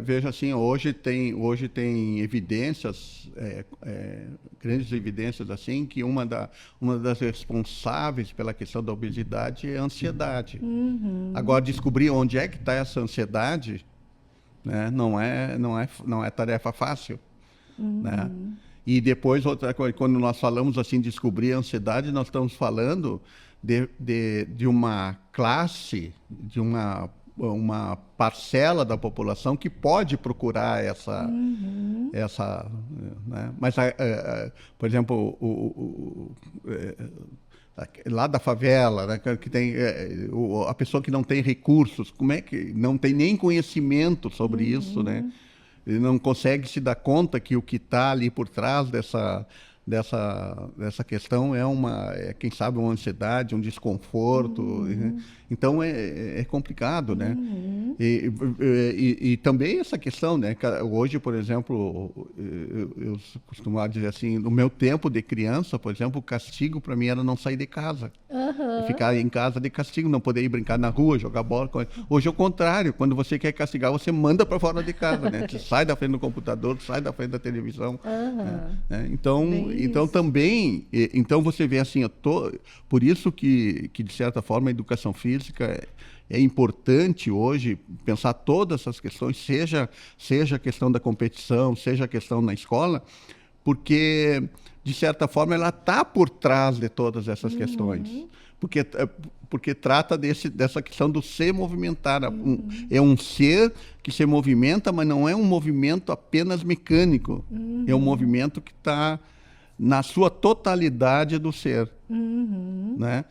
veja assim, hoje tem evidências, grandes evidências assim, que uma das responsáveis pela questão da obesidade é a ansiedade. Agora, descobrir onde é que está essa ansiedade, né, não é tarefa fácil. Né? E depois, outra coisa, quando nós falamos assim, descobrir a ansiedade, nós estamos falando de uma classe, de uma parcela da população que pode procurar essa né? Mas, por exemplo, lá da favela, né, que tem a pessoa que não tem recursos, como é que não tem nem conhecimento sobre isso, né? Ele não consegue se dar conta que o que está ali por trás dessa questão quem sabe, uma ansiedade, um desconforto. Né? Então é complicado, né? E também essa questão, né? Hoje, por exemplo, eu costumava dizer assim, no meu tempo de criança, por exemplo, o castigo para mim era não sair de casa. Ficar em casa de castigo, não poder ir brincar na rua, jogar bola. Hoje é o contrário, quando você quer castigar, você manda para fora de casa, né? Você sai da frente do computador, sai da frente da televisão. Né? Então também, então você vê assim, por isso que de certa forma a educação física é importante hoje pensar todas essas questões, seja a questão da competição, seja a questão na escola, porque, de certa forma, ela está por trás de todas essas questões. Porque trata dessa questão do se movimentar. É um ser que se movimenta, mas não é um movimento apenas mecânico. É um movimento que está na sua totalidade do ser. Né?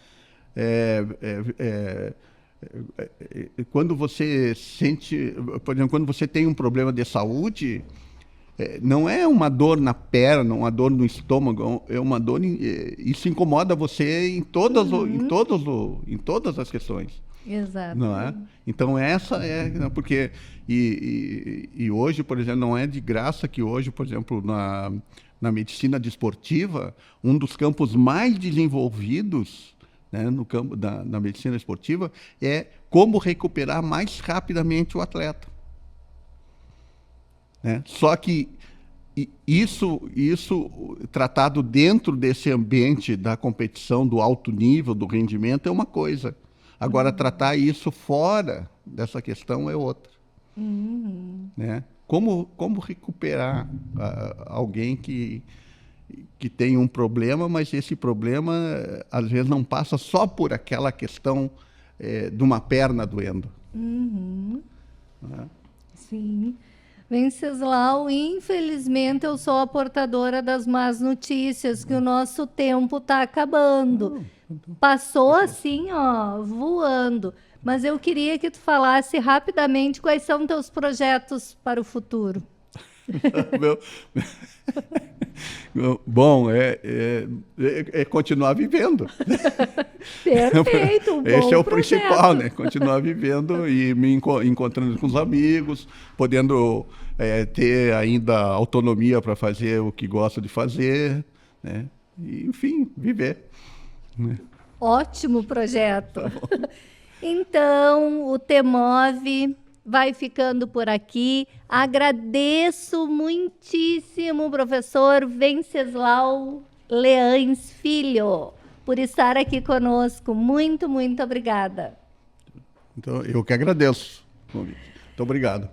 Quando você sente, por exemplo, quando você tem um problema de saúde, não é uma dor na perna, uma dor no estômago, é uma dor. Isso incomoda você em todas as questões. Exato. Não é? Então essa porque e hoje, por exemplo, não é de graça que hoje, por exemplo, na medicina desportiva, um dos campos mais desenvolvidos, né, no campo da medicina esportiva, é como recuperar mais rapidamente o atleta. Né? Só que isso tratado dentro desse ambiente da competição, do alto nível, do rendimento, é uma coisa. Agora, tratar isso fora dessa questão é outra. Né? Como recuperar alguém que tem um problema, mas esse problema, às vezes, não passa só por aquela questão de uma perna doendo. Né? Sim. Venceslau, infelizmente eu sou a portadora das más notícias, que o nosso tempo está acabando. Passou assim, ó, voando. Mas eu queria que tu falasse rapidamente quais são teus projetos para o futuro. Bom, é continuar vivendo. Perfeito, um bom Esse é o projeto. principal, né? Continuar vivendo e me encontrando com os amigos, podendo ter ainda autonomia para fazer o que gosto de fazer, né? E, enfim, viver. Né? Ótimo projeto. Então, o TEMOV vai ficando por aqui. Agradeço muitíssimo, professor Venceslau Leães Filho, por estar aqui conosco. Muito, muito obrigada. Então, eu que agradeço. Muito obrigado.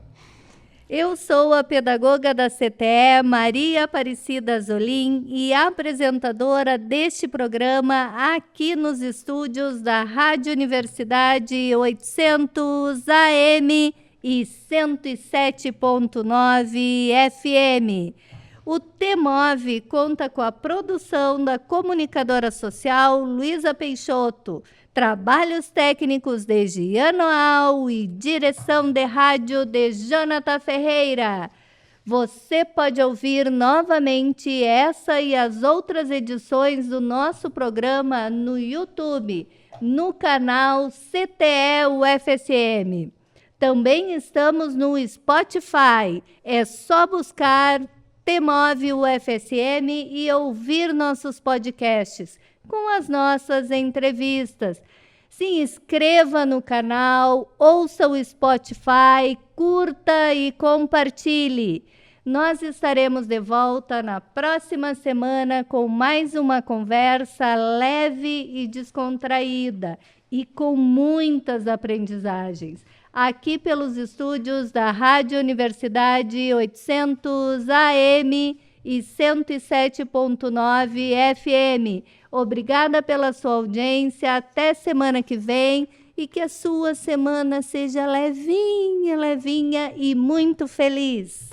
Eu sou a pedagoga da CTE, Maria Aparecida Azolim, e apresentadora deste programa aqui nos estúdios da Rádio Universidade 800 AM e 107.9 FM. O TEMOV conta com a produção da comunicadora social Luísa Peixoto, trabalhos técnicos de Gianoal e direção de rádio de Jonathan Ferreira. Você pode ouvir novamente essa e as outras edições do nosso programa no YouTube, no canal CTE UFSM. Também estamos no Spotify. É só buscar TEMOV UFSM e ouvir nossos podcasts com as nossas entrevistas. Se inscreva no canal, ouça o Spotify, curta e compartilhe. Nós estaremos de volta na próxima semana com mais uma conversa leve e descontraída e com muitas aprendizagens. Aqui pelos estúdios da Rádio Universidade 800 AM e 107.9 FM. Obrigada pela sua audiência. Até semana que vem e que a sua semana seja levinha, levinha e muito feliz.